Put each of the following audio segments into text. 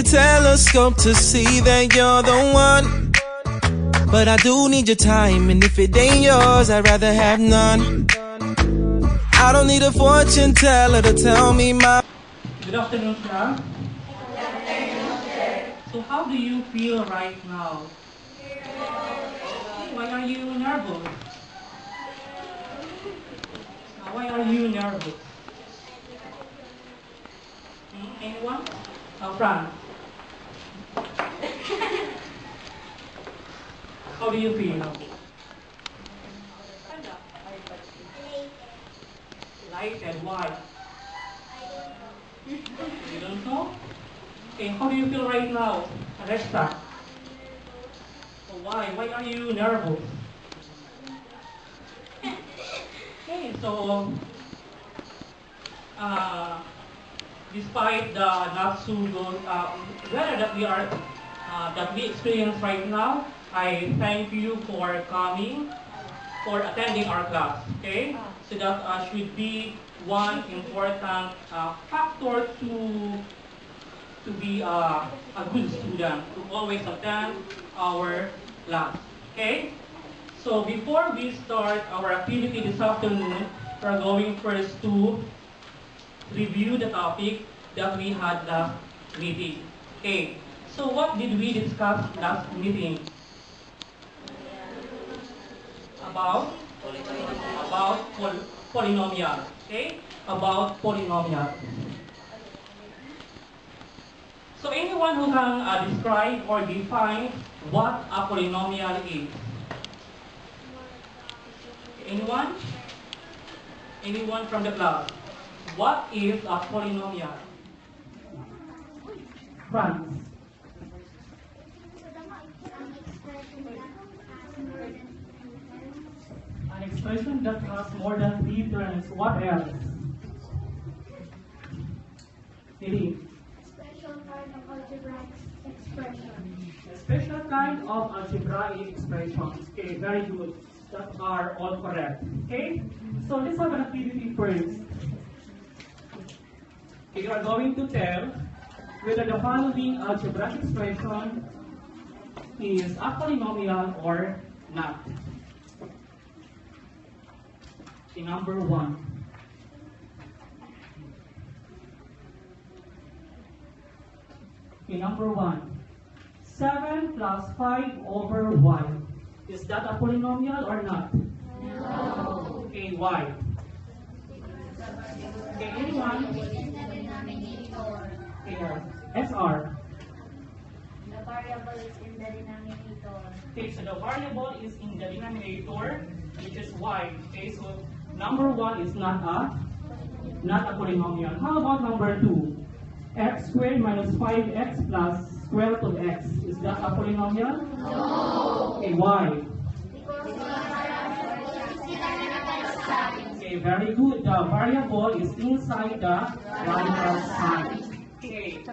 your telescope to see that you're the one. But I do need your time, and if it ain't yours, I'd rather have none. I don't need a fortune teller to tell me my... Good afternoon, sir. So how do you feel right now? Why are you nervous? Why are you nervous? Anyone? Fran. How do you feel? Lighted. Why? You don't know? Okay, how do you feel right now? Alexa. So why? Why are you nervous? Okay, so despite the not so good weather that we experience right now, I thank you for coming, for attending our class. Okay, so that should be one important factor to be a good student, to always attend our class. Okay? So before we start our activity this afternoon, we're going first to review the topic that we had last meeting. Okay. So what did we discuss last meeting? About polynomial. Okay? About polynomial. So anyone who can describe or define what a polynomial is? Anyone? Anyone from the class? What is a polynomial? France. An expression that has more than 3 terms. What else? Lily. A special kind of algebraic expressions. Okay, very good. That are all correct. Okay? So let's have an activity first. Okay, you are going to tell whether the following algebraic expression is a polynomial or not. Okay, number 1. Okay, number 1. 7 plus 5 over y. Is that a polynomial or not? No. Okay, why? Okay, anyone? Okay, SR. The variable is in the denominator. Okay, so the variable is in the denominator, which is y. Okay, so number 1 is not a polynomial. How about number 2? X squared minus 5x plus square root of x. Is that a polynomial? No. Okay, why? Because the variable is inside. Okay, very good. The variable is inside the variable sign. Okay.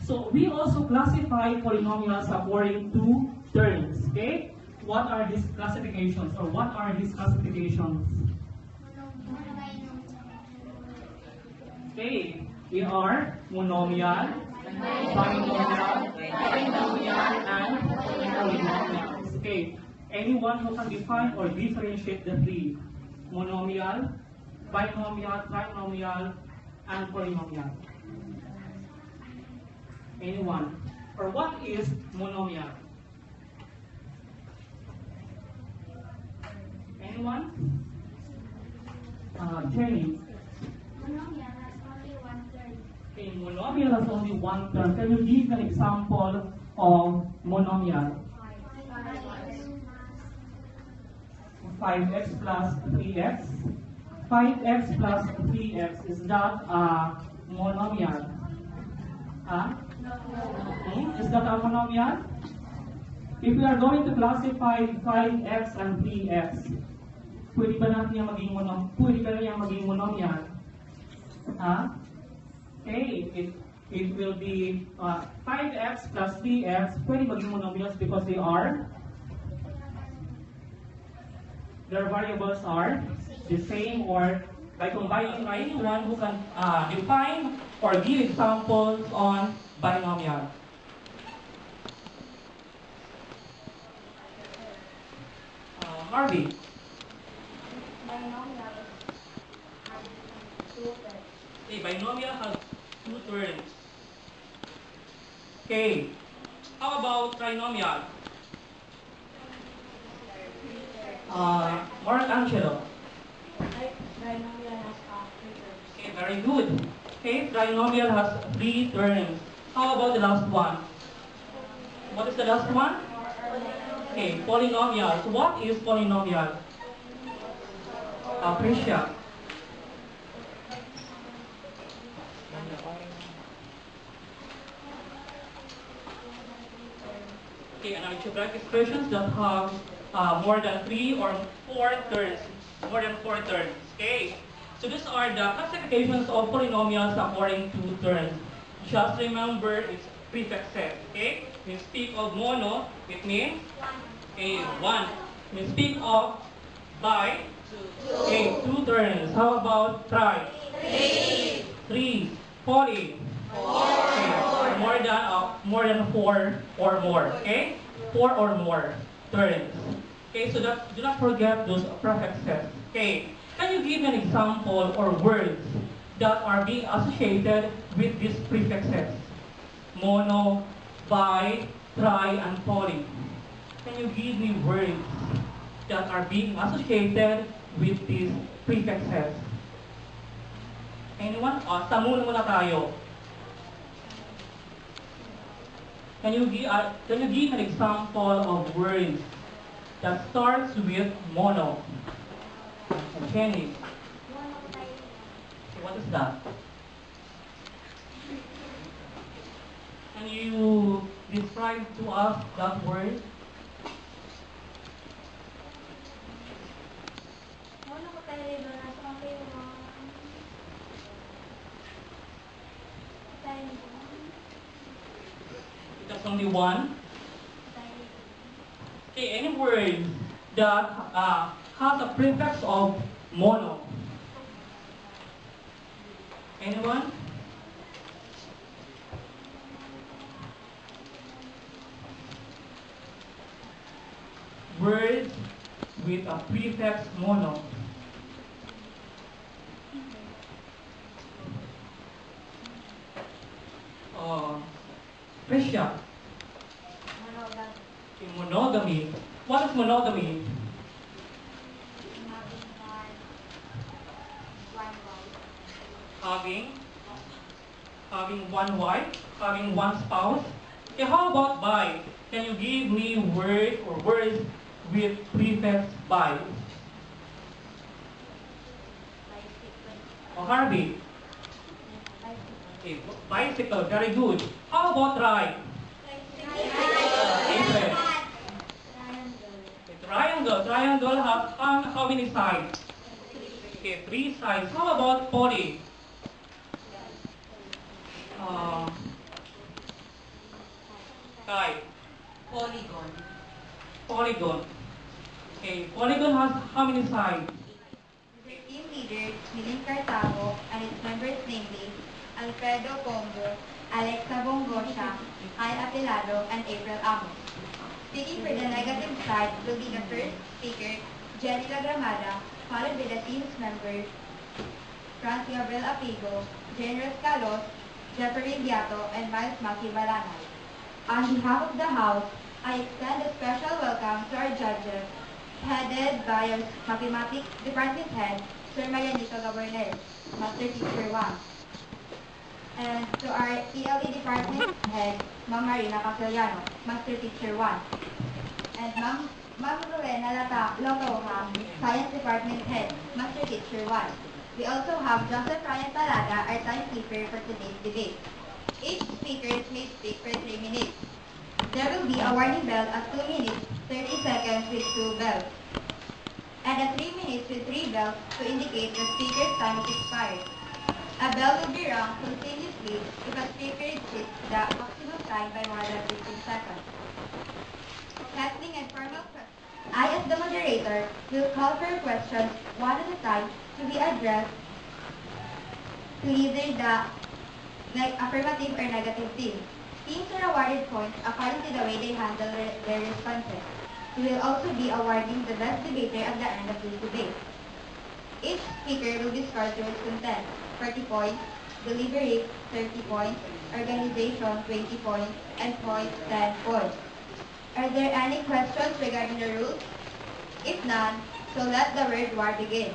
So we also classify polynomials according to terms. Okay? What are these classifications, or what are these classifications? Okay. We are monomial, binomial, and polynomials. Okay. Anyone who can define or differentiate the three: monomial, binomial, trinomial, and polynomial? Anyone? Or what is monomial? Anyone? Jenny. Monomial has only one term. Okay, monomial has only one term. Can you give an example of monomial? 5x plus 3x. 5x plus 3x, is that a monomial? Is that a monomial? If we are going to classify 5x and 3x, pwede ba natin yung maging monomial? Okay, it will be 5x plus 3x, pwede maging monomials because their variables are the same, or by combining. Anyone who can define or give examples on binomial. Harvey. Binomial has two terms. Okay, binomial has two terms. Okay. How about trinomial? Mark Angelo. Binomial has three terms. Okay, very good. Okay, trinomial has three terms. How about the last one? What is the last one? Okay, polynomial. So what is polynomial? Appreciate. Okay, and algebraic expressions that have more than three or four terms. More than four terms. Okay. So these are the classifications of polynomials according to terms. Just remember its prefixes. Okay. When we speak of mono, it means okay, one. When we speak of bi, okay, two terms. How about tri? Three. Poly. Okay, more than four or more. Okay, four or more terms. Okay, so that do not forget those prefixes. Okay, can you give an example or words that are being associated with these prefixes? Mono, bi, tri, and poly. Can you give me words that are being associated with these prefixes? Anyone? Sa muna tayo. Can you give an example of words that starts with mono? Kenny. What is that? Can you describe to us that word? That's only one. Okay, any word that has a prefix of mono. Anyone? Words with a prefix mono. Prisha. Okay, monogamy. What is monogamy? Having one wife, having one spouse. Okay, how about bi? Can you give me word or words with prefix bi? Oh, Harvey. Okay, bicycle, very good. How about ride? April. Okay, triangle. Triangle has how many sides? Okay, three sides. How about poly? Kai. Polygon. Polygon. Okay, polygon has how many sides? The team leader, Miling Cartago, and its members namely Alfredo Pombo, Alexa Bongosha, Al Apilado, and April Amos. Speaking for the negative side will be the first speaker, Jenny Lagramada, followed by the team's members, Franz Gabriel Apigo, Generous Calos, Jeffrey Biato, and Miles Maki Balanay. On behalf of the House, I extend a special welcome to our judges, headed by our Mathematics Department Head, Sir Marianito Gaborner, Master Teacher 1. And to our ELE Department Head, Ma'am Marina Casiliano, Master Teacher 1. And Ma'am Rowena Lotoha, Science Department Head, Master Teacher 1. We also have Joseph Ryan Talaga, our timekeeper for today's debate. Each speaker may speak for 3 minutes. There will be a warning bell at 2 minutes, 30 seconds with 2 bells, and at 3 minutes with 3 bells to indicate the speaker's time is expired. A bell will be rung continuously if a speaker exceeds the maximum time by more than 15 seconds. Casting and formal questions. I, as the moderator, will call for questions one at a time to be addressed to either the affirmative or negative team. Teams are awarded points according to the way they handle their responses. We will also be awarding the best debater at the end of this debate. Each speaker will be scored through its content, 40 points, delivery, 30 points, organization, 20 points, and points, 10 points. Are there any questions regarding the rules? If none, so let the word war begin.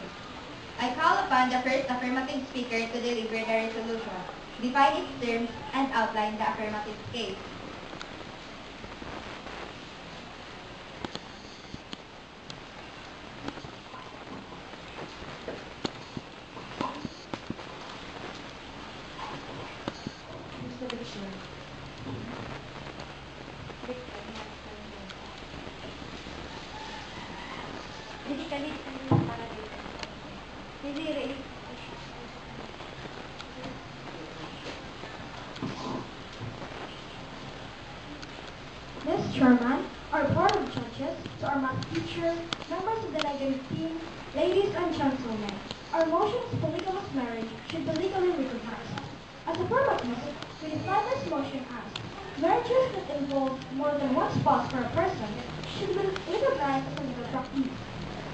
I call upon the first affirmative speaker to deliver the resolution, define its terms, and outline the affirmative case. Ms. Chairman, our Board of Judges, to our math teacher, members of the negative team, ladies and gentlemen, our motion is polygamous marriage should be legally recognized. As affirmative, we define this motion as marriages that involve more than one spouse per person should be recognized as a legal practice.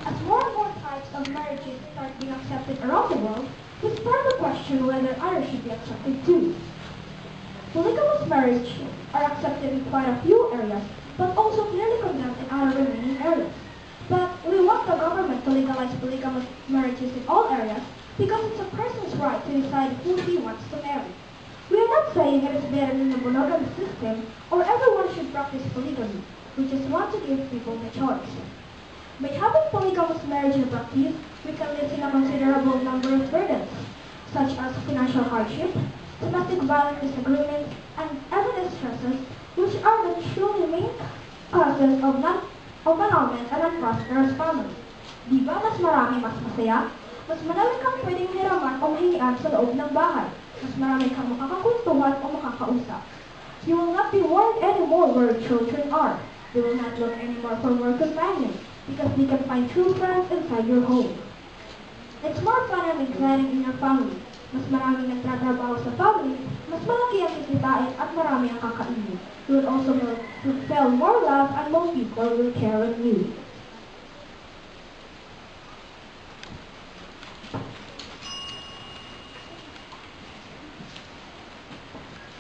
As more and more types of marriages start being accepted around the world, we spark the question whether others should be accepted too. Polygamous marriage are accepted in quite a few areas, but also clearly condemned in other remaining areas. But we want the government to legalize polygamous marriages in all areas because it's a person's right to decide who he wants to marry. We are not saying it is better than the monogamous system or everyone should practice polygamy. We just want to give people the choice. By having polygamous marriage in practice, we can lessen a considerable number of burdens, such as financial hardship, domestic violence disagreements, and evidence stresses, which are the truly main causes of annulment and unprosperous family. Di ba mas marami mas masaya? Mas marami kang pwedeng hiraman o mahingian sa loob ng bahay. Mas marami kang makakakuntuhan o makakausap. You will not be worried anymore where your children are. They will not look anymore for work companions because they can find true friends inside your home. It's more fun and exciting in your family. Mas maraming nagtatrabaho sa family, mas malaki ang kikitain at marami ang kakainin. You will also feel more love and more people will care on you.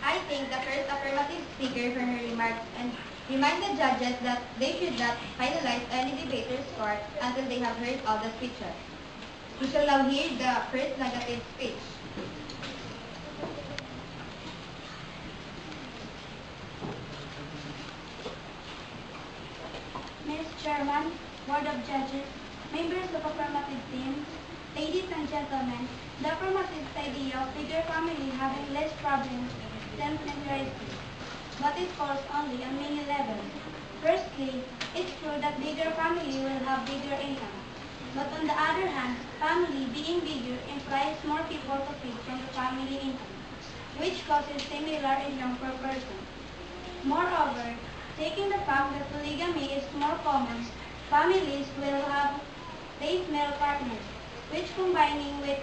I think the first affirmative speaker for her remarks and remind the judges that they should not finalize any debater's score until they have heard all the speeches. We shall now hear the first negative speech. Ms. Chairman, Board of Judges, members of affirmative team, ladies and gentlemen, the affirmative idea of bigger family having less problems seems interesting, but it falls only on many levels. Firstly, it's true that bigger family will have bigger income. But on the other hand, family being bigger implies more people to feed from the family income, which causes similar income per person. Moreover, taking the fact that polygamy is more common, families will have less male partners, which combining with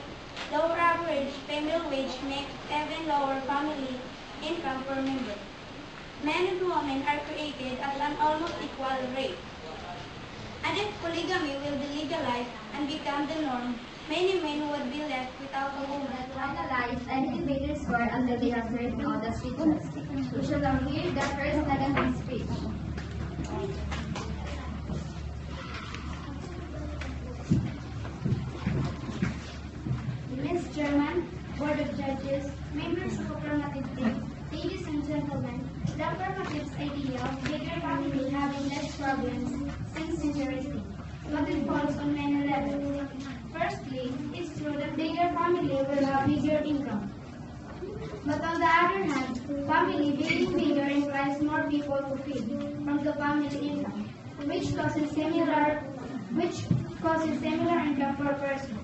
lower average female wage makes even lower family income per member. Men and women are created at an almost equal rate. And if polygamy will be legalized and become the norm, many men would be left without a woman To analyze any debater's score until they have heard all the speeches. We shall now hear the first negative speech. Ms. Chairman, Board of Judges, members of affirmative team, ladies and gentlemen, the affirmative's idea of bigger family having less problems seems interesting, but it falls on many levels. Firstly, it's true that bigger family will have bigger income. But on the other hand, family being bigger implies more people to feed from the family income, which causes similar income per person.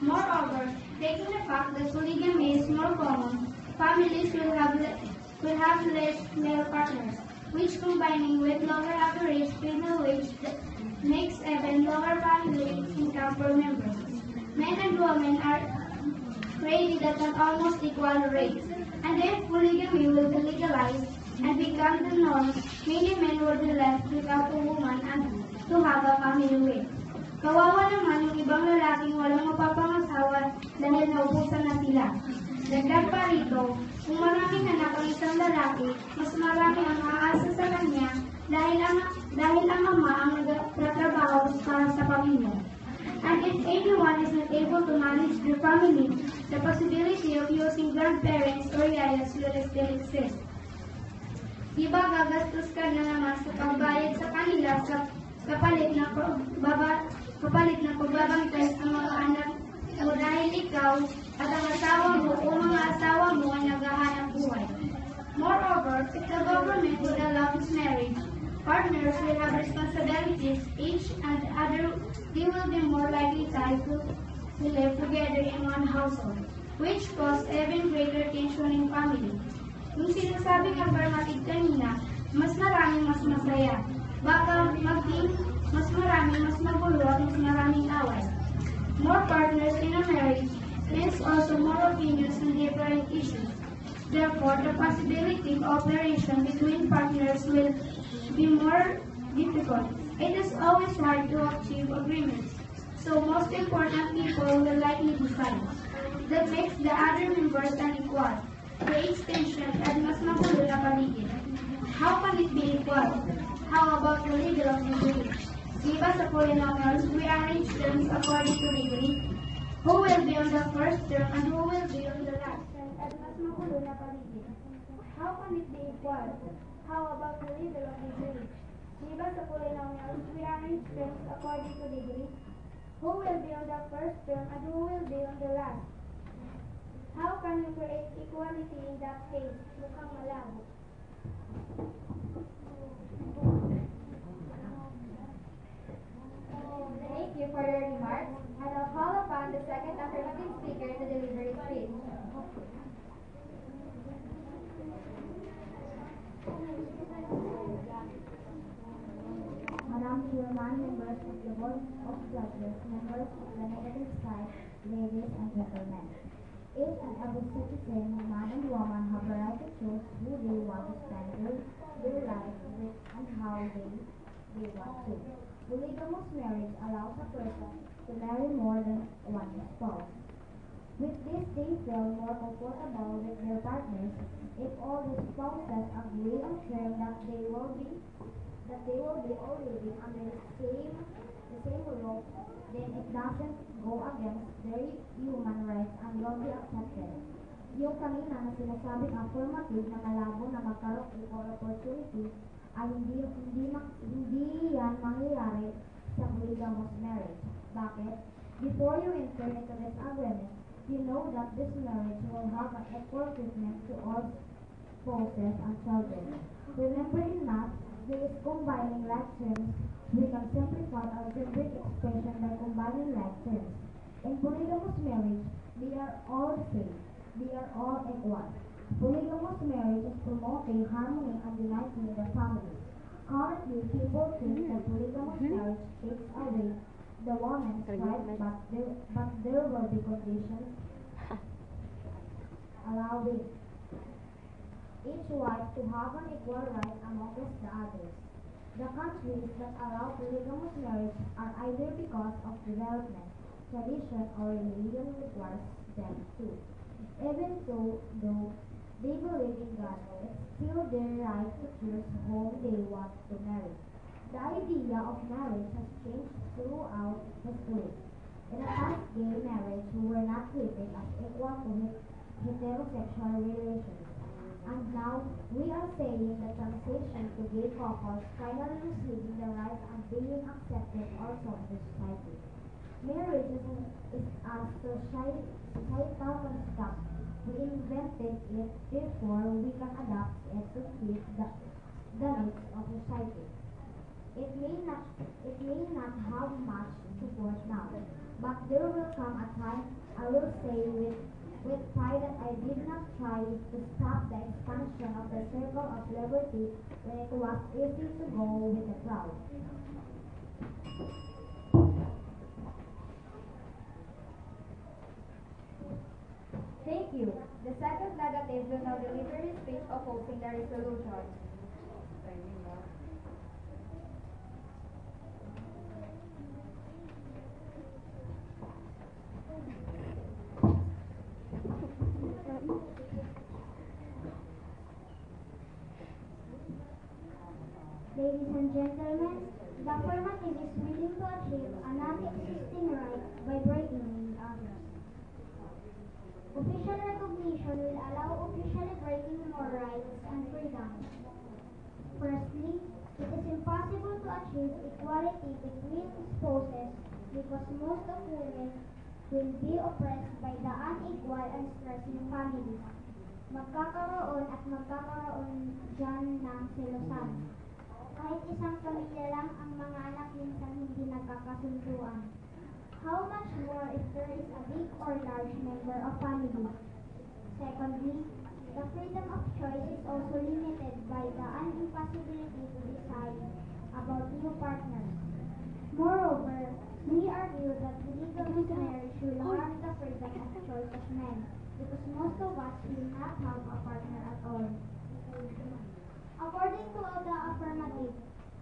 Moreover, taking the fact that polygamy is more common, families will have less male partners, which combining with lower average female wage makes even lower family income per member. Men and women are created at an almost equal rate, And if polygamy will be legalized and become the norm, many men will be left without a woman and to have a family with. Kawawa naman yung ibang lalaking walang mapapangasawa dahil naubusan na sila. Dagdag pa rito, kung maraming anak ang isang lalaki, mas marami ang aasa sa kanya dahil ang ama ang nagtatrabaho para sa pamilya. And if anyone is not able to manage their family, the possibility of using grandparents or yayas will still exist. Diba gagastos ka na naman sa pagbayad sa kanila sa kapalit ng pagbabantay sa mga anak mo dahil ikaw at ang asawa mo o mga asawa mo ay naghahanap buhay. Moreover, if the government would allow this marriage, partners will have responsibilities each and other. They will be more likely tied to live together in one household, which cause even greater tension in family. Yung sinasabing affirmative kanina, mas marami mas masaya. Baka maging mas marami mas magulo at mas maraming away. More partners in a marriage means also more opinions on different issues. Therefore, the possibility of cooperation between partners will be more difficult. It is always hard to achieve agreements, so most important people will likely decide. That makes the other members unequal, creates tension at mas magulo na paligid. How can it be equal? How about the legal of marriage? Diba sa polynomials, we arrange terms according to degree. Who will be on the first term and who will be on the last term at mas magulo na paligid. How can it be equal? How about the legal of degree? Diba sa polynomials, we arrange terms according to degree. Who will be on the first term and who will be on the last? How can we create equality in that case? Mukhang malabo. Thank you for your remarks, and I'll call upon the second affirmative speaker to deliver his speech. Madam Chairman, members of the Board of Judges, members of the negative side, ladies and gentlemen. Each and every citizen, man and woman, have a right to choose who they want to spend their life with and how they want to. Polygamous marriage allows a person to marry more than one spouse. With this, they feel more comfortable with their partners. If all the spouses agree on terms that they will be all living under the same roof, then it doesn't go against their human rights and will be accepted. Yung kanina na sinasabing affirmative na malabo na magkaroon equal opportunity ay hindi yan mangyayari sa polygamous marriage. Bakit? Before you enter into this agreement, you know that this marriage will have an equal treatment to all spouses and children. Remember in math, there is combining like terms. We can simplify algebraic expression by combining like terms. In polygamous marriage, they are all the same. They are all equal. Polygamous marriage is promoting harmony and uniting the family. Currently, people think that polygamous marriage takes away the woman's right, but there will be conditions allowing each wife to have an equal right amongst the others. The countries that allow polygamous marriage are either because of development, tradition, or religion requires them to. Even though they believe in God, it's still their right to choose whom they want to marry. The idea of marriage has changed throughout history. In the past, gay marriage were not treated as equal to heterosexual relations. And now, we are saying the transition to gay couples finally receiving the right and being accepted also in the society. Marriage is a societal construct. We invented it, therefore we can adapt it to fit the needs of society. It may not have much support now, but there will come a time, I will say with pride, that I did not try to stop the expansion of the circle of liberty when it was easy to go with the crowd. Thank Thank you. The second negative will now deliver his speech opposing the resolution. Ladies and gentlemen, the affirmative is willing to achieve a non-existing right by breaking in others. Official recognition will allow officially breaking more rights and freedoms. Firstly, it is impossible to achieve equality between spouses because most of women will be oppressed by the unequal and stressing families. Magkakaroon at magkakaroon dyan ng selosan. Kahit isang pamilya lang ang mga anak minsan hindi nagkakasunduan. How much more if there is a big or large member of family? Secondly, the freedom of choice is also limited by the impossibility to decide about new partners. Moreover, we argue that polygamous marriage will harm the freedom of choice of men because most of us will not have a partner at all. According to the affirmative,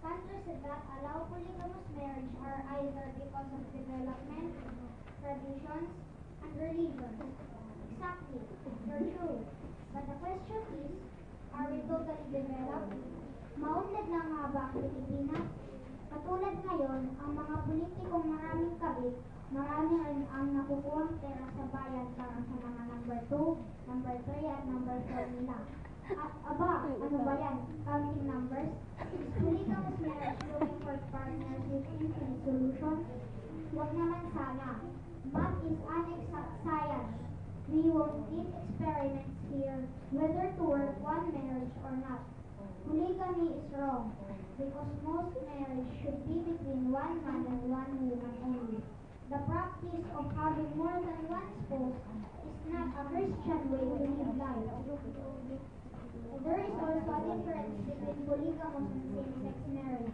countries that allow polygamous marriage are either because of development, traditions, and religion. Exactly, you're true. But the question is, are we totally developed? Maunlad na nga ba ang Pilipinas? Katulad ngayon, ang mga politikong maraming kabit, marami rin ang nakukuhang pera sa bayan para sa mga number 2, number 3, at number 4 nila. At aba, ano ba yan? Counting numbers? Is polygamous marriage looking for partners with infinite solutions? Huwag naman sana. Math is unexact science. We won't need experiments here whether to work one marriage or not. Polygamy is wrong because most marriage should be between one man and one woman only. The practice of having more than one spouse is not a Christian way to live life. There is also a difference between polygamous and same-sex marriage.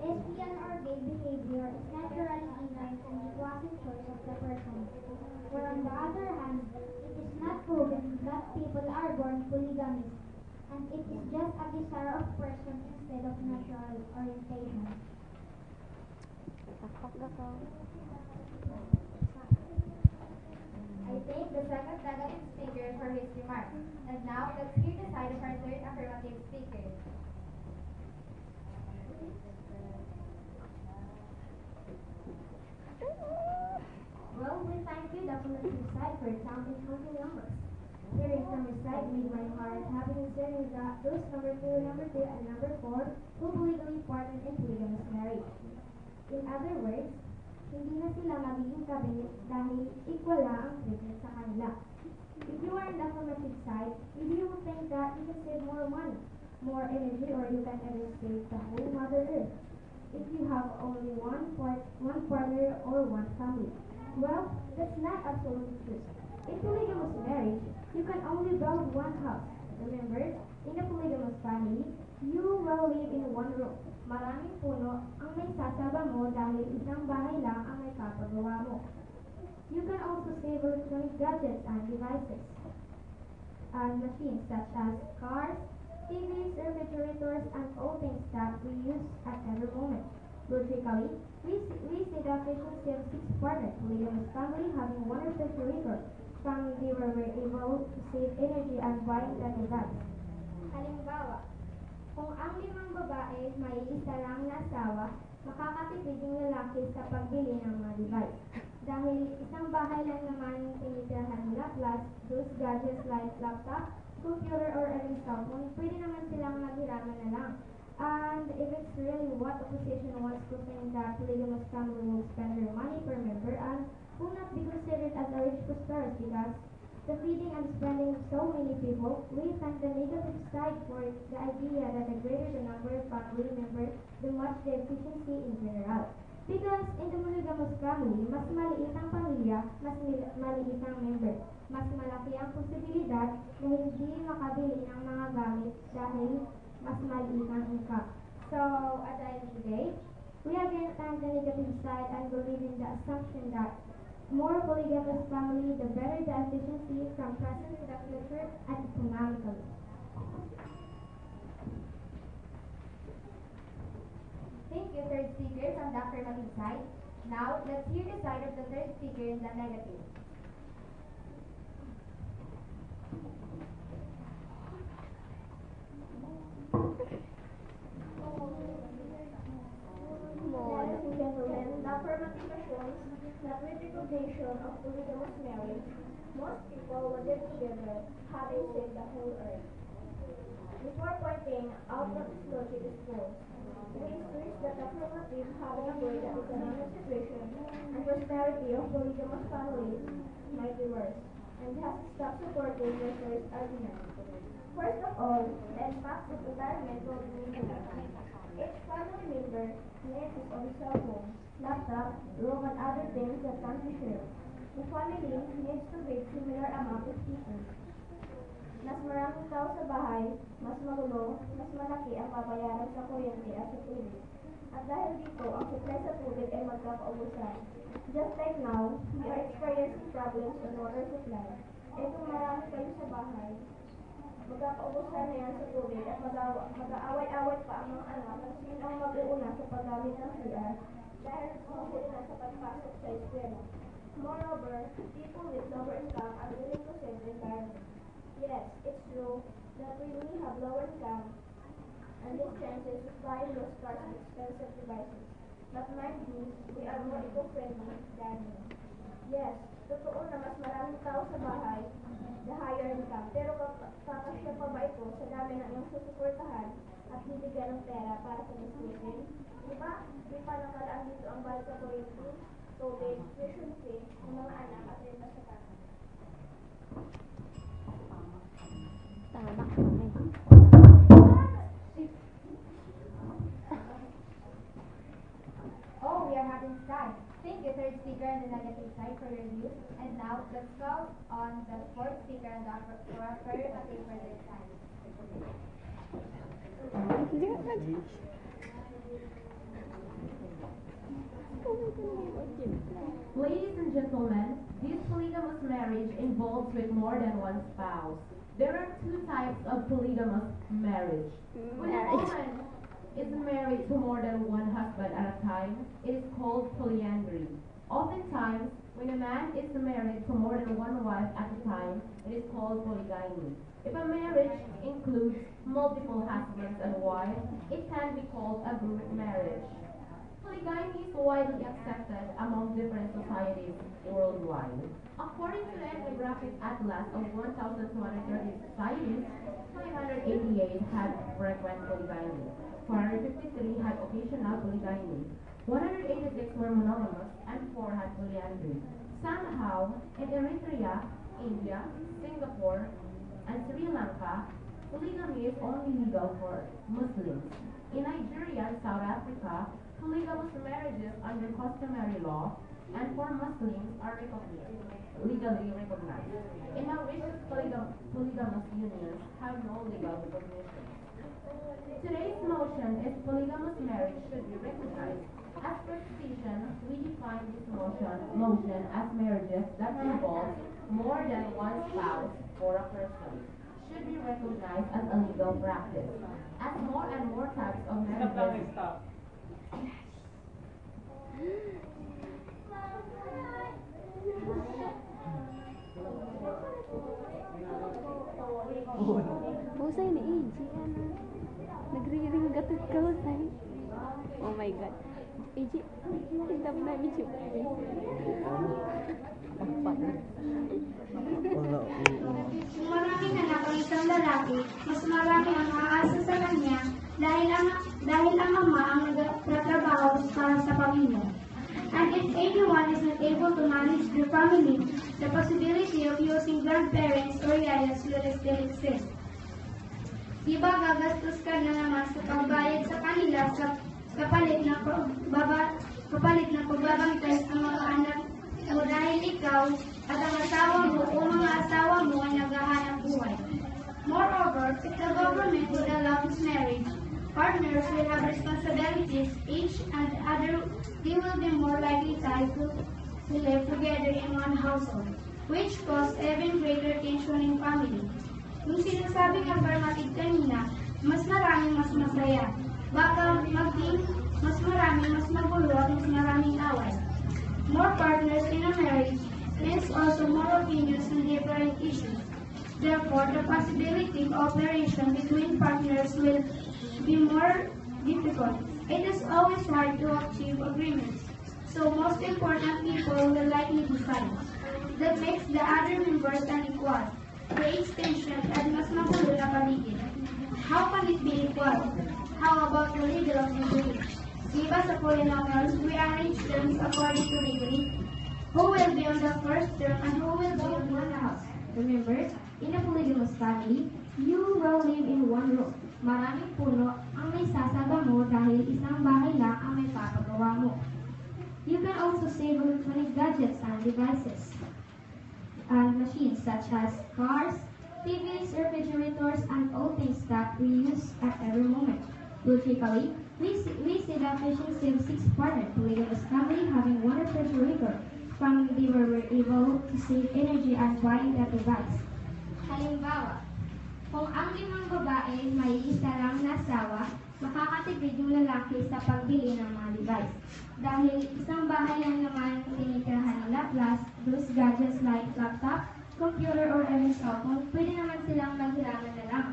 Lesbian or gay behavior is naturally innate and it wasn't choice of the person. Where on the other hand, it is not proven that people are born polygamous, and it is just a desire of person instead of natural orientation. I thank the second negative speaker for his remarks. And now, let's hear the side of our third affirmative speaker. Well, we thank you, the affirmative side, for example, counting numbers. Hearing from your side made my heart happy concerning that those number 2, and number 4 who polygamy partnered in polygamous marriage. In other words, hindi na sila magiging kabit dahil equal lang ang treatment sa kanila. If you are on the affirmative side, maybe you will think that you can save more money, more energy, or you can even save the whole Mother Earth if you have only one partner or one family. Well, that's not absolutely true. In polygamous marriage, you can only build one house. Remember, in a polygamous family, you will live in one room. Maraming puno ang may sasaba mo dahil isang bahay lang ang may kapagawa mo. You can also save electronic gadgets and devices and machines such as cars, TVs, refrigerators, and all things that we use at every moment. Logically, we see the efficiency of 6 partners, polygamous family having one refrigerator, family where we're able to save energy and buying that device. Halimbawa, kung ang 5 babae may isa lang na asawa, makakatipid yung lalaki sa pagbili ng mga device. Dahil isang bahay lang naman yung tinitirahan nila plus those gadgets like laptop, computer, or even cellphone, pwede naman silang maghiraman na lang. And if it's really what opposition wants to think that polygamous family will spend their money per member and will not be considered as a rich prosperous because the feeding and spending of so many people, we find the negative side for the idea that the greater the number of family members, the much the efficiency in general. Because in the monogamous family, mas maliit ang pamilya, mas maliit ang member. Mas malaki ang posibilidad na hindi makabili ng mga gamit dahil mas maliit ang income. So, at the end of the day, we again thank the negative side and believe in the assumption that more polygamous family, the better the efficiency from present to the future and economically. Thank you, third speaker from the affirmative side. Now, let's hear the side of the third speaker in the negative. Ladies and gentlemen, the affirmative assumes that with recognition of polygamous marriage, most people would live together, having saved the whole earth. Before pointing out that this logic is false, we insist that the affirmative having avoided the economic situation and prosperity of polygamous families might be worse, and has stopped supporting their first argument. First of all, the impact of environmental inequality. Each family member needs his own cell phone, laptop, room, and other things that can be shared. The family needs to reach similar amount of people. Mas maraming tao sa bahay, mas magulo, mas malaki ang babayaran sa kuryente at sa tubig. At dahil dito, ang supply sa tubig ay magkakaubusan. Just like now, we are experiencing problems on water supply. Eh kung marami kayo sa bahay, magkakaubusan na yan sa tubig at mag-aaway-away pa ang mga anak at sino ang mag-uuna sa paggamit ng CR dahil sila na sa pagpasok sa eskwela. Moreover, people with lower income are willing to save the environment. Yes, it's true that we may have lower income and this chances of buying those cars and expensive devices. But mind you, we are more eco-friendly than me. Yes, totoo na mas maraming tao sa bahay, the higher income. Pero kakasya pa ba ito sa dami ng iyong susuportahan at bibigyan ng pera para sa gastusin? Diba? Di pa nakalaan dito ang bayad sa kuryente, tubig, tuition fee, ng mga anak at renta sa kasa. Oh, we are having time. Thank you, third speaker on the negative side for your views. And now, let's call on the fourth speaker on the affirmative for their side. Ladies and gentlemen, this polygamous marriage involves with more than one spouse. There are two types of polygamous marriage. When a woman is married to more than one husband at a time, it is called polyandry. Oftentimes, when a man is married to more than one wife at a time, it is called polygamy. If a marriage includes multiple husbands and wives, it can be called a group marriage. Polygamy is widely accepted among different societies worldwide. According to the Ethnographic Atlas of 1,230 societies, 588 had frequent polygamy, 453 had occasional polygamy, 186 were monogamous, and 4 had polyandry. Somehow, in Eritrea, India, Singapore, and Sri Lanka, polygamy is only legal for Muslims. In Nigeria and South Africa, polygamous marriages under customary law and for Muslims are legally recognized. In Mauritius, polygamous unions have no legal recognition. Today's motion is polygamous marriage should be recognized. As per petition, we define this motion as marriages that involve more than one spouse for a person should be recognized as a legal practice. As more and more types of marriages Husay na eh, nagre-ring gatot ka husay. Oh my god. Eji, tingnan mo namin siya. Maraming anak ang isang lalaki, mas marami ang aasa sa kanya dahil ang ama ang nagtatrabaho para sa pamilya. And if anyone is not able to manage their family, the possibility of using grandparents or yayas will still exist. Diba gagastos ka na naman sa pagbayad sa kanila sa kapalit ng pagbabantay sa mga anak mo dahil ikaw at ang asawa mo o mga asawa mo ay naghahanap buhay. Moreover, if the government would allow this marriage, partners will have responsibilities each and other. They will be more likely tied to who live together in one household, which cause even greater tension in family. Yung sinasabing affirmative kanina, mas maraming mas masaya. Baka maging mas maraming mas magulo at mas maraming away. More partners in a marriage means also more opinions on different issues. Therefore, the possibility of cooperation between partners will be more difficult. It is always hard to achieve agreements, so most important people will likely decide. That makes the other members unequal, creates tension at mas magulo na paligid. How can it be equal? How about the legal of the Give us a polynomials, we arrange them according to degree. Who will be on the first term and who will be on one house? Remember, in a polygamous family, you will live in one room. Maraming puno ang may sasaba mo dahil isang bahay lang ang may papagawa mo. You can also save electronic gadgets and devices and machines such as cars, TVs, refrigerators, and all things that we use at every moment. Logically, we see the efficiency of six-partner polygamous family having one refrigerator. From they were able to save energy and buying that device. Halimbawa, kung ang 5 babae may isa lang na asawa, makakatipid yung lalaki sa pagbili ng mga device. Dahil isang bahay lang naman tinitirahan nila plus those gadgets like laptop, computer, or even cellphone, pwede naman silang maghiraman na lang.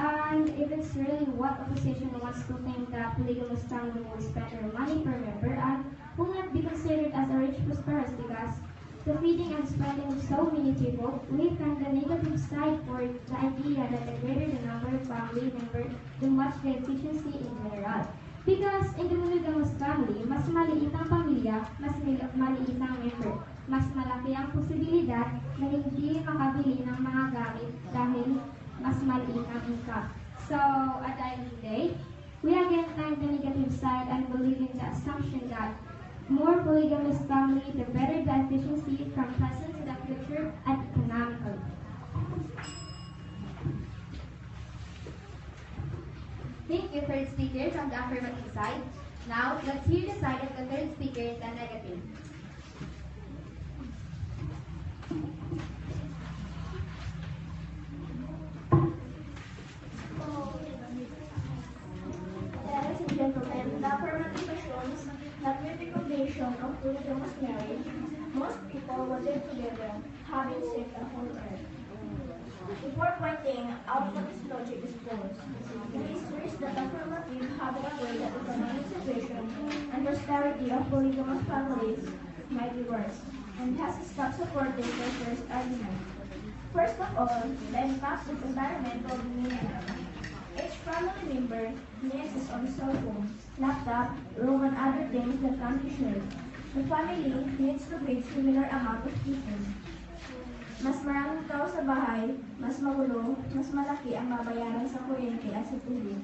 And if it's really what opposition wants to think that polygamous family will spend their money per member and will not be considered as a rich prosperous because the feeding and spending of so many people, we find the negative side for the idea that the greater the number of family members, the much the efficiency in general. Because in the polygamous family, mas maliit ang pamilya, mas maliit ang member. Mas malaki ang posibilidad na hindi makabili ng mga gamit dahil mas maliit ang income. So, at the end of the day, we again find the negative side and believe in the assumption that more polygamous family, the better the efficiency from present to the future and economically. Thank you, third speaker from the affirmative side. Now, let's hear the side of the third speaker, the negative. Ladies and gentlemen, the affirmative assumes that with the foundation of polygamous marriage, most people will live together, having saved the whole earth. Before pointing out that this logic is false, it is true that affirmative having aware that the economic situation and prosperity of polygamous families might be worse, and has stopped supporting their first argument. First of all, the impact of environment will be minimal. Each family member needs his own cell phone, laptop, room, and other things that can be shared. The family needs to feed similar amount of people. Mas maraming tao sa bahay, mas magulo, mas malaki ang mabayaran sa kuryente at sa tubig.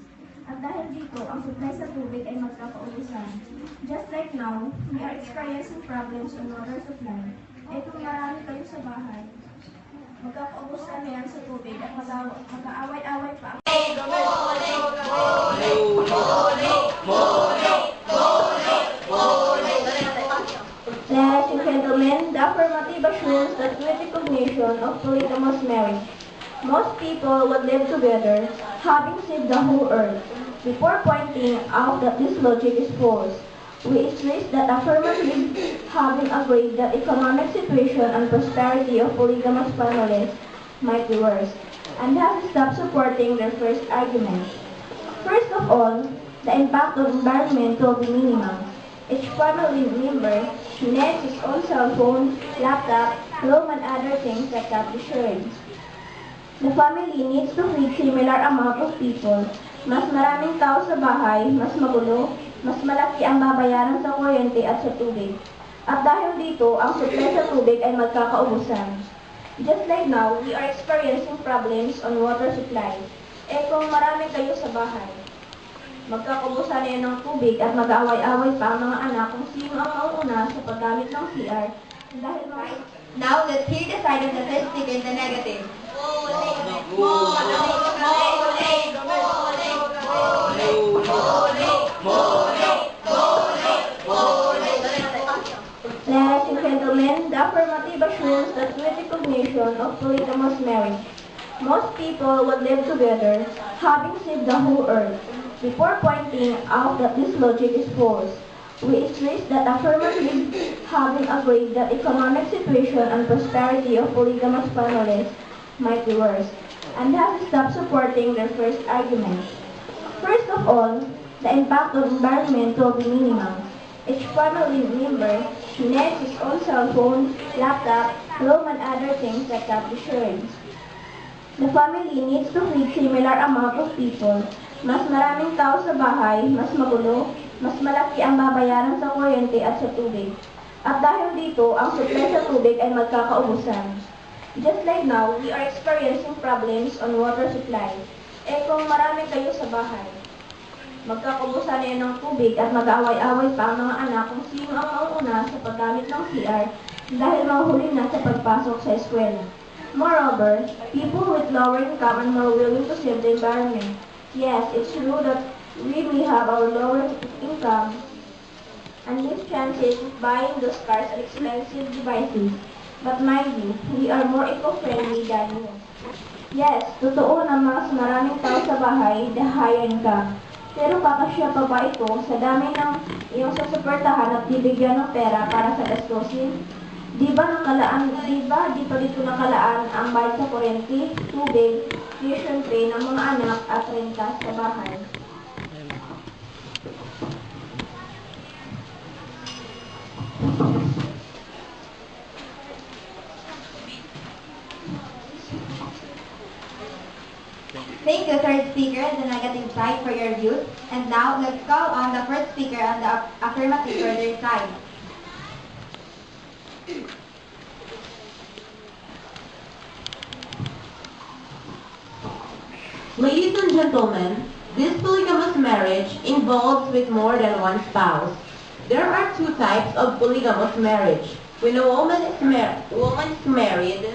At dahil dito, ang supply sa tubig ay magkakaubusan. Just like now, we are experiencing problems on water supply. Eh kung marami kayo sa bahay, magkakaubusan na yan sa tubig at mag-aaway-away pa. Ladies and gentlemen, the affirmative assumes that with recognition of polygamous marriage, most people would live together, having saved the whole earth. Before pointing out that this logic is false, we stress that affirmative having agreed that economic situation and prosperity of polygamous families might be worse, and have stopped supporting their first argument. First of all, the impact of environment will be minimal. Each family member needs his own cell phone, laptop, room, and other things that can be shared. The family needs to feed similar amount of people. Mas maraming tao sa bahay, mas magulo, mas malaki ang babayaran sa kuryente at sa tubig. At dahil dito, ang supply sa tubig ay magkakaubusan. Just like now, we are experiencing problems on water supply. Eh kung marami kayo sa bahay, magkakaubusan na yan ng tubig at mag-away-away pa ang mga anak kung sino ang mauuna sa paggamit ng CR. Dahil Now, let's hear the side of the statistic in the negative. Ladies and gentlemen, the sweet recognition of polygamous marriage. Most people would live together, having saved the whole earth. Before pointing out that this logic is false, we stress that affirmative having agreed that economic situation and prosperity of polygamous families might be worse, and has stopped supporting their first argument. First of all, the impact on environment will be minimal. Each family member needs his own cell phone, laptop, room, and other things that can be shared. The family needs to feed similar amount of people. Mas maraming tao sa bahay, mas magulo, mas malaki ang babayaran sa kuryente at sa tubig. At dahil dito, ang supply sa tubig ay magkakaubusan. Just like now, we are experiencing problems on water supply. Eh kung marami kayo sa bahay, magkakaubusan na yan ng tubig at mag-aaway-away pa ang mga anak kung sino ang mauuna sa paggamit ng CR dahil mahuli na sa pagpasok sa eskwela. Moreover, people with lower income are more willing to save the environment. Yes, it's true that we may have our lower income and less chances of buying those cars and expensive devices. But mind you, we are more eco-friendly than you. Yes, totoo na mas maraming tao sa bahay, the higher income. Pero kakasya pa ba ito sa dami ng iyong sasuportahan at bibigyan ng pera para sa gastusin? Di pa dito nakalaan ang bayad sa kuryente, tubig, tuition pay ng mga anak at renta sa bahay? Thank you, third speaker, the negative side, for your views. And now, let's call on the first speaker on the affirmative for their side. Ladies and gentlemen, this polygamous marriage involves with more than one spouse. There are two types of polygamous marriage. When a woman is married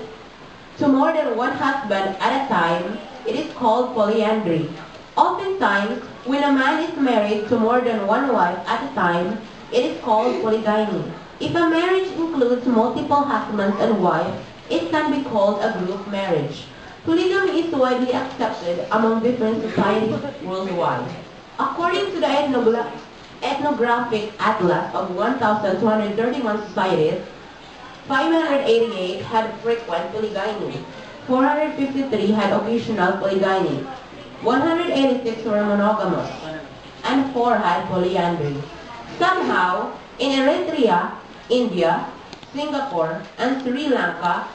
to more than one husband at a time, it is called polyandry. Oftentimes, when a man is married to more than one wife at a time, it is called polygyny. If a marriage includes multiple husbands and wives, it can be called a group marriage. Polygamy is widely accepted among different societies worldwide. According to the Ethnographic Atlas of 1,231 societies, 588 had frequent polygyny, 453 had occasional polygyny, 186 were monogamous, and 4 had polyandry. Somehow, in Eritrea, India, Singapore, and Sri Lanka,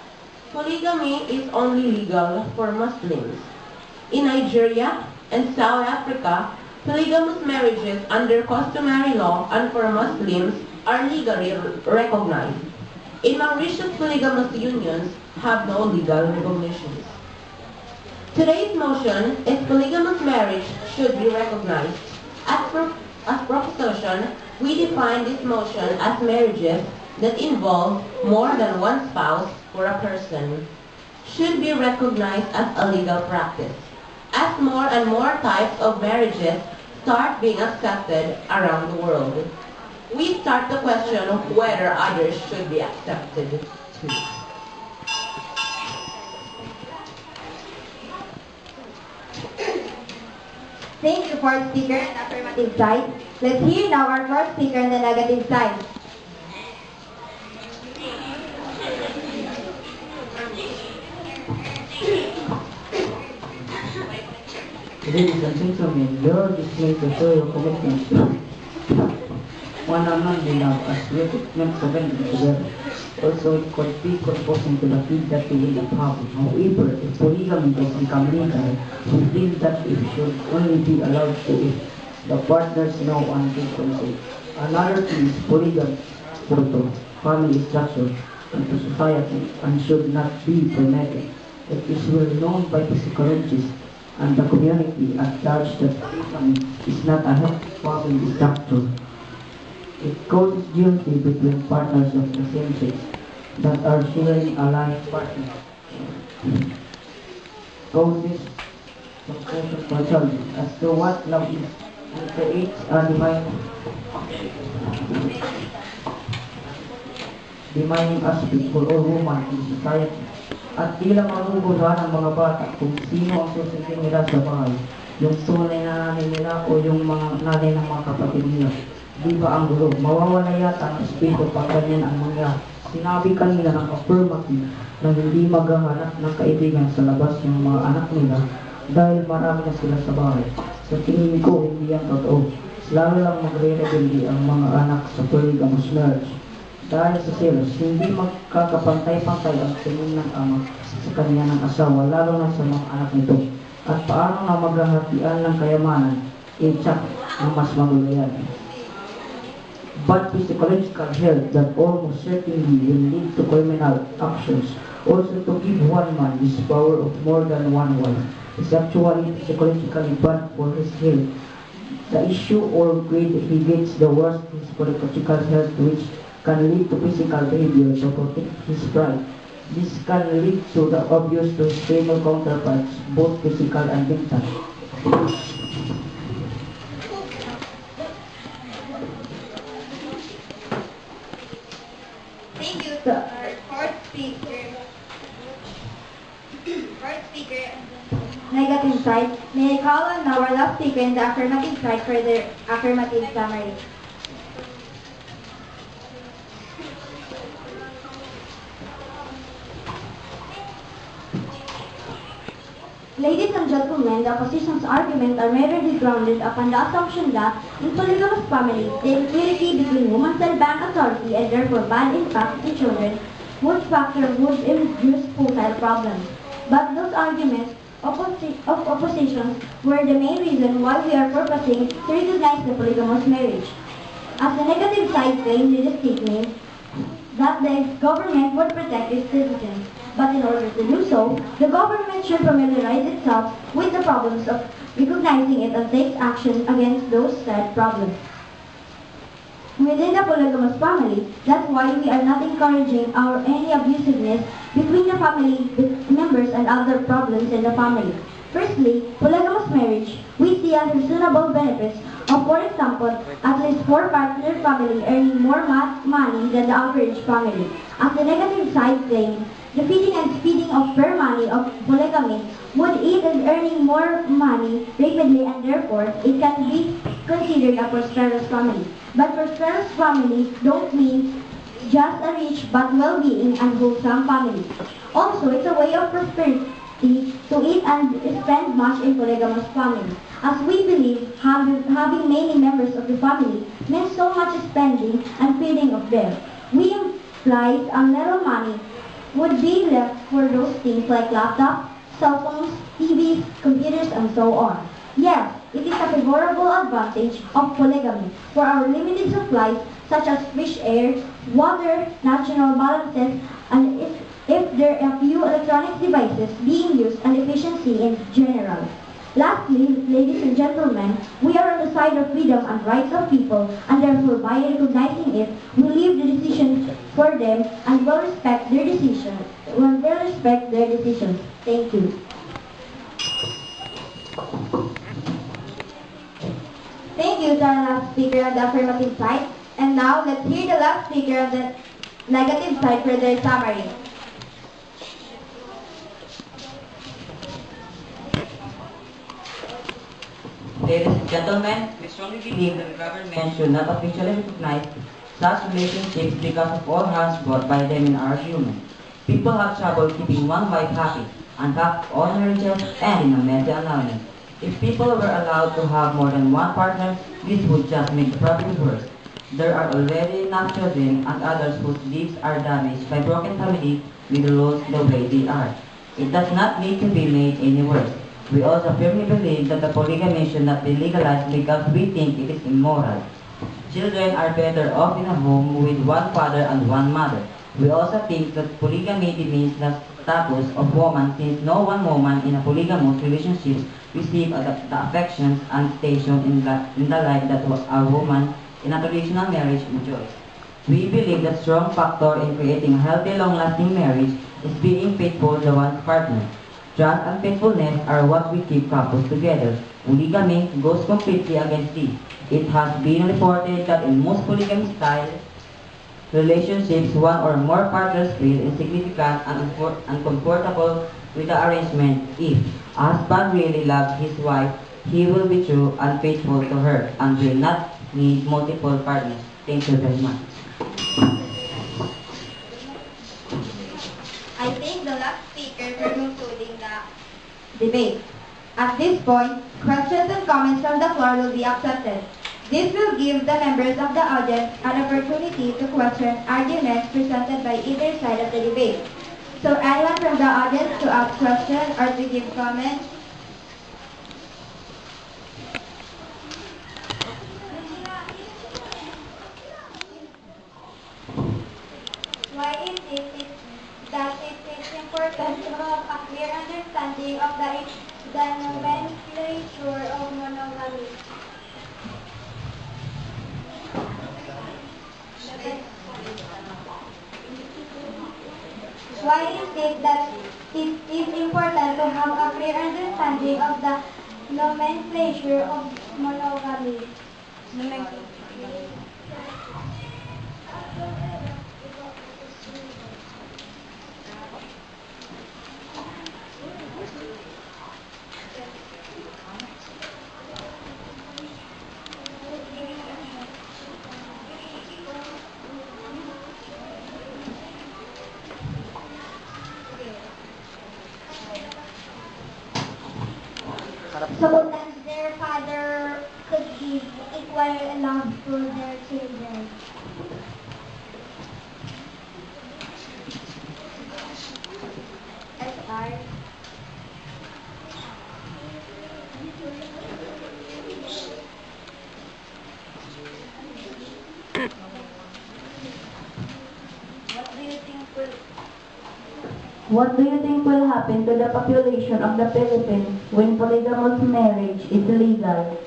polygamy is only legal for Muslims. In Nigeria and South Africa, polygamous marriages under customary law and for Muslims are legally recognized. In Mauritius, polygamous unions have no legal recognition. Today's motion is polygamous marriage should be recognized. As proposition, we define this motion as marriages that involve more than one spouse for a person should be recognized as a legal practice. As more and more types of marriages start being accepted around the world, we start to question whether others should be accepted too. Thank you, fourth speaker on the affirmative side. Let's hear now our fourth speaker on the negative side. Ladies and gentlemen, your display to show your commitment. One among the love as commitment to bend together. Also, it could be confusing to the kid that they will have. However, if polygamy has become legal, we feel that it should only be allowed to if the partners know and give consent. Another thing is polygamy to family structure and to society and should not be permitted. It is well known by psychologists and the community at large that polygamy is not a healthy family structure. It causes jealousy between partners of the same sex that are sharing a life partner. Causes confusion for children as to what love is and creates a divine. defining aspect for all women in society. At tila maguguluhan ng mga bata kung sino ang susundin nila sa bahay, yung tunay na nanay nila o yung mga nanay ng mga kapatid nila. Di ba ang gulo? Mawawala yata ang espiritu pag ganyan ang mangyari. Sinabi kanina ng affirmative na hindi maghahanap ng kaibigan sa labas yung mga anak nila dahil marami na sila sa bahay. Sa tingin ko, hindi yan totoo. Lalo lang magre-rebelde ang mga anak sa polygamous marriage. Dahil sa selos, hindi magkakapantay-pantay ang tingin ng ama sa kanya ng asawa, lalo na sa mga anak nito. At paano na maghahatian ng kayamanan, i-check na mas magulo yan. But psychological health that almost certainly will lead to criminal actions. Also, to give one man this power of more than one wife is actually psychologically bad for his health. The issue or grade he gets the worst is psychological health, which can lead to physical behavior to protect his pride. This can lead to the abuse to his female counterparts, both physical and mental. Thank you to our fourth speaker. Negative side. May I call on our last speaker in the affirmative side for their affirmative summary. Ladies and gentlemen, the opposition's arguments are merely grounded upon the assumption that in polygamous families, the inequality between women's and man authority and therefore bad impact in children would induce futile problems. But those arguments of opposition were the main reason why we are purposing to recognize the polygamous marriage. As the negative side claimed in the statement that the government would protect its citizens. But in order to do so, the government should familiarize itself with the problems of recognizing it and take action against those said problems. Within the polygamous family, that's why we are not encouraging any abusiveness between the family members and other problems in the family. Firstly, polygamous marriage, we see as reasonable benefits of, for example, at least 4 partner family earning more money than the average family. As the negative side claims, the feeding and speeding of fair money of polygamy would aid in earning more money rapidly, and therefore it can be considered a prosperous family. But prosperous family don't mean just a rich but well-being and wholesome family. Also, it's a way of prosperity to eat and spend much in polygamous family, as we believe having many members of the family means so much spending and feeding of them. We imply a little money would be left for those things like laptops, cell phones, TVs, computers, and so on. Yes, it is a favorable advantage of polygamy for our limited supplies such as fresh air, water, natural balances, and if there are few electronic devices being used and efficiency in general. Lastly, ladies and gentlemen, we are on the side of freedom and rights of people, and therefore by recognizing it, we leave the decision for them and will respect their decisions. Thank you. Thank you to our last speaker on the affirmative side. And now let's hear the last speaker on the negative side for their summary. Ladies and gentlemen, we strongly believe that the government should not officially recognize such relationships because of all harms brought by them in our human. People have trouble keeping one wife happy, unpacked all marriages, and in a messy annulment. If people were allowed to have more than one partner, this would just make the problem worse. There are already enough children and others whose lives are damaged by broken families with laws the way they are. It does not need to be made any worse. We also firmly believe that the polygamy should not be legalized because we think it is immoral. Children are better off in a home with one father and one mother. We also think that polygamy demeans the status of woman, since no one woman in a polygamous relationship receives the affections and station in the life that a woman in a traditional marriage enjoys. We believe the strong factor in creating a healthy, long-lasting marriage is being faithful to one's partner. Trust and faithfulness are what we keep couples together. Polygamy goes completely against this. It has been reported that in most polygamy styles, relationships, one or more partners feel insignificant and uncomfortable with the arrangement. If a husband really loves his wife, he will be true and faithful to her and will not need multiple partners. Thank you very much. I thank the last speaker for concluding the debate. At this point, questions and comments from the floor will be accepted. This will give the members of the audience an opportunity to question arguments presented by either side of the debate. So anyone from the audience to ask questions or to give comments? Why is it that it is important to have a clear understanding of the nomenclature of monogamy? Why is it that it is important to have a clear understanding of the nomenclature of monogamy? So that their father could give equal love to their children. SR. What do you think will happen to the population of the Philippines when polygamous marriage is legal?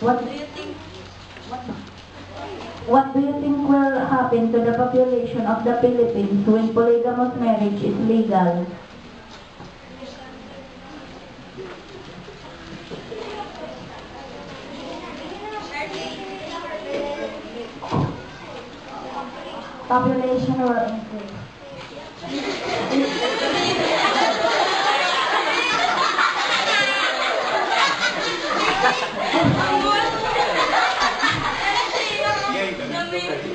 What do you think? What do you think will happen to the population of the Philippines when polygamous marriage is legal? Population will increase.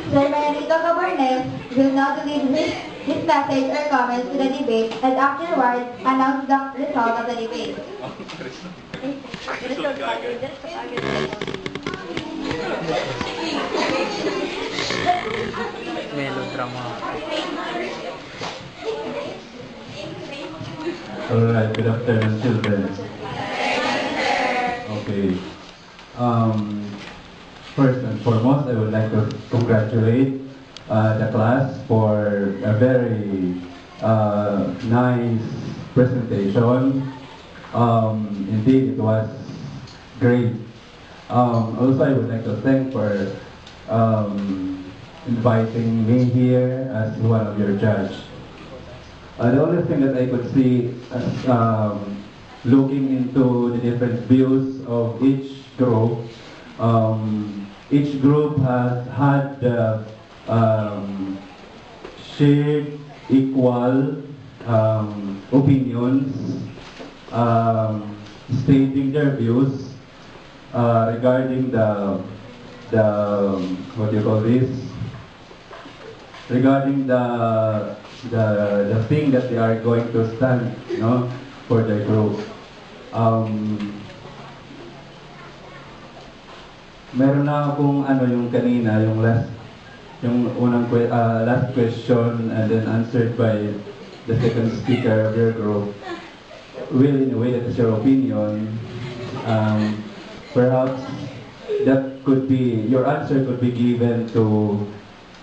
Sir Mayorito Cabornes will now deliver his message or comments to the debate and afterward announce the result of the debate. Melodrama. Alright, good afternoon, children. Okay. First and foremost, I would like to congratulate the class for a very nice presentation. Indeed, it was great. Also, I would like to thank for inviting me here as one of your judge. The only thing that I could see as looking into the different views of each group has had shared equal opinions, stating their views regarding the what do you call this? Regarding the thing that they are going to stand, you know, for their group. Meron na akong ano yung kanina, yung last question and then answered by the second speaker of your group will, in a way that is your opinion, perhaps that could be, your answer could be given to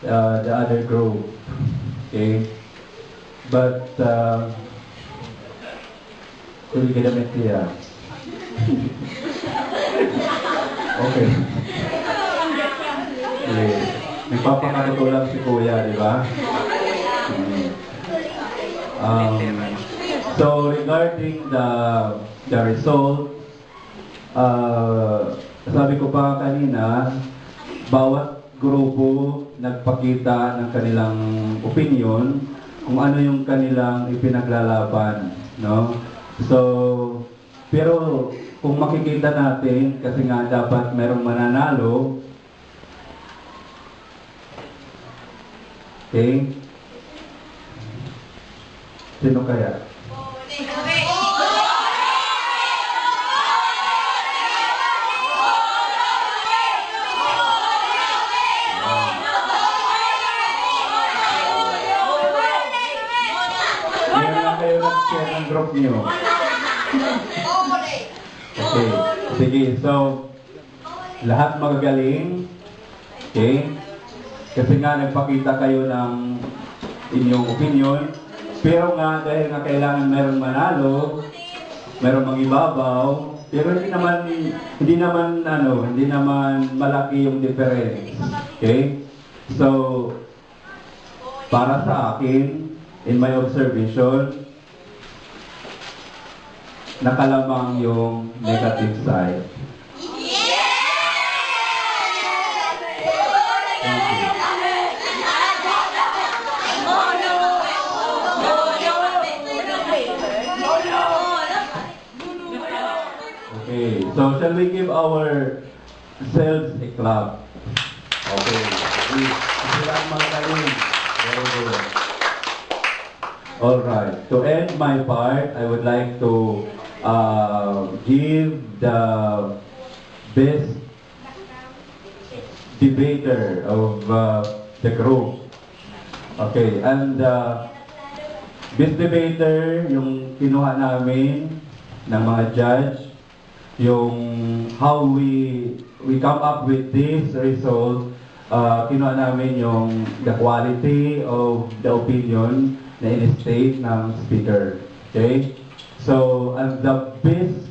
the other group. Okay? But, kung ginamit niya. Okay. Okay. Nagpapakatulong si Kuya, di ba? So regarding the result, sabi ko pa kanina, bawat grupo nagpakita ng kanilang opinion kung ano yung kanilang ipinaglalaban, no? So, pero kung makikita natin, kasi nga dapat merong mananalo, okay? Sino kaya? Meron na kayo nag-share ng group nyo. Okay, sige. So, lahat magagaling. Okay? Kasi nga nagpakita kayo ng inyong opinion. Pero nga, dahil nga kailangan merong manalo, merong mangibabaw, pero hindi naman malaki yung difference. Okay? So, para sa akin, in my observation, nakalamang yung negative side. Okay, so shall we give ourselves a clap? Okay, sila mga kanin. Very good. Alright, to end my part, I would like to give the best debater of the group. Okay, and best debater, yung kinuha namin ng mga judge, yung how we come up with this result, kinuha namin yung the quality of the opinion na in-state ng speaker. Okay? So, and the best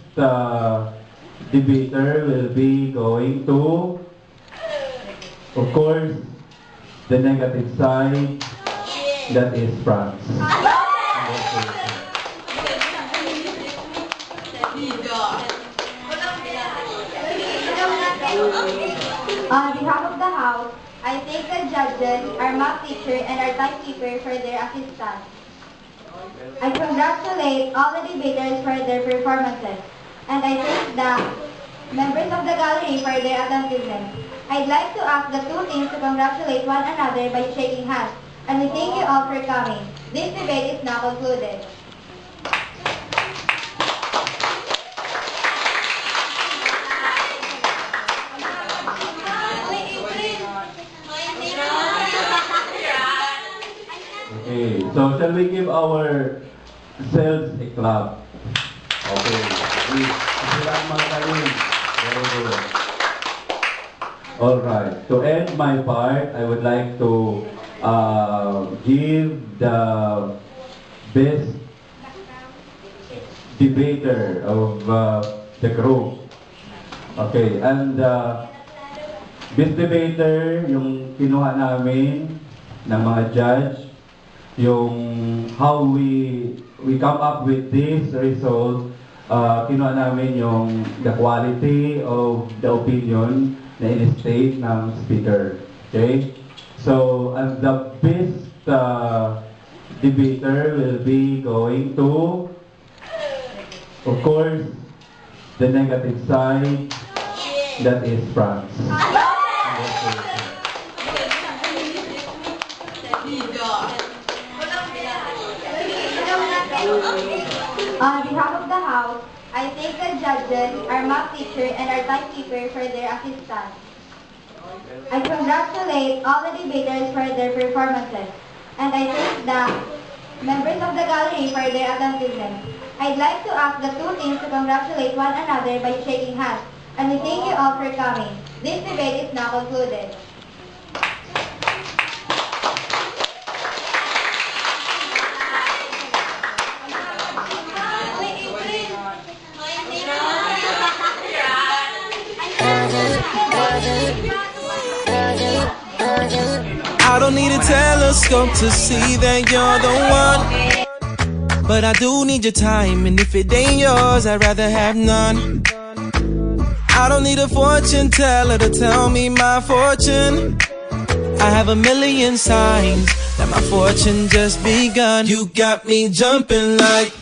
debater will be going to, of course, the negative side, that is France. On behalf of the House, I thank the judges, our math teacher, and our timekeeper for their assistance. I congratulate all the debaters for their performances, and I thank the members of the gallery for their attentiveness. I'd like to ask the two teams to congratulate one another by shaking hands, and we thank you all for coming. This debate is now concluded. Okay, so shall we give ourselves a clap? Okay, sila mga kanin. Very good. Alright, to end my part, I would like to give the best debater of the group. Okay, and best debater, yung kinuha namin ng mga judge, yung how we come up with this result, kinuha namin yung the quality of the opinion na in-state ng speaker. Okay? So, and the best debater will be going to, of course, the negative side, that is France. On behalf of the House, I thank the judges, our math teacher, and our timekeeper for their assistance. I congratulate all the debaters for their performances, and I thank the members of the gallery for their attentiveness. I'd like to ask the two teams to congratulate one another by shaking hands, and we thank you all for coming. This debate is now concluded. I don't need a telescope to see that you're the one, but I do need your time, and if it ain't yours, I'd rather have none. I don't need a fortune teller to tell me my fortune. I have a million signs that my fortune just begun. You got me jumping like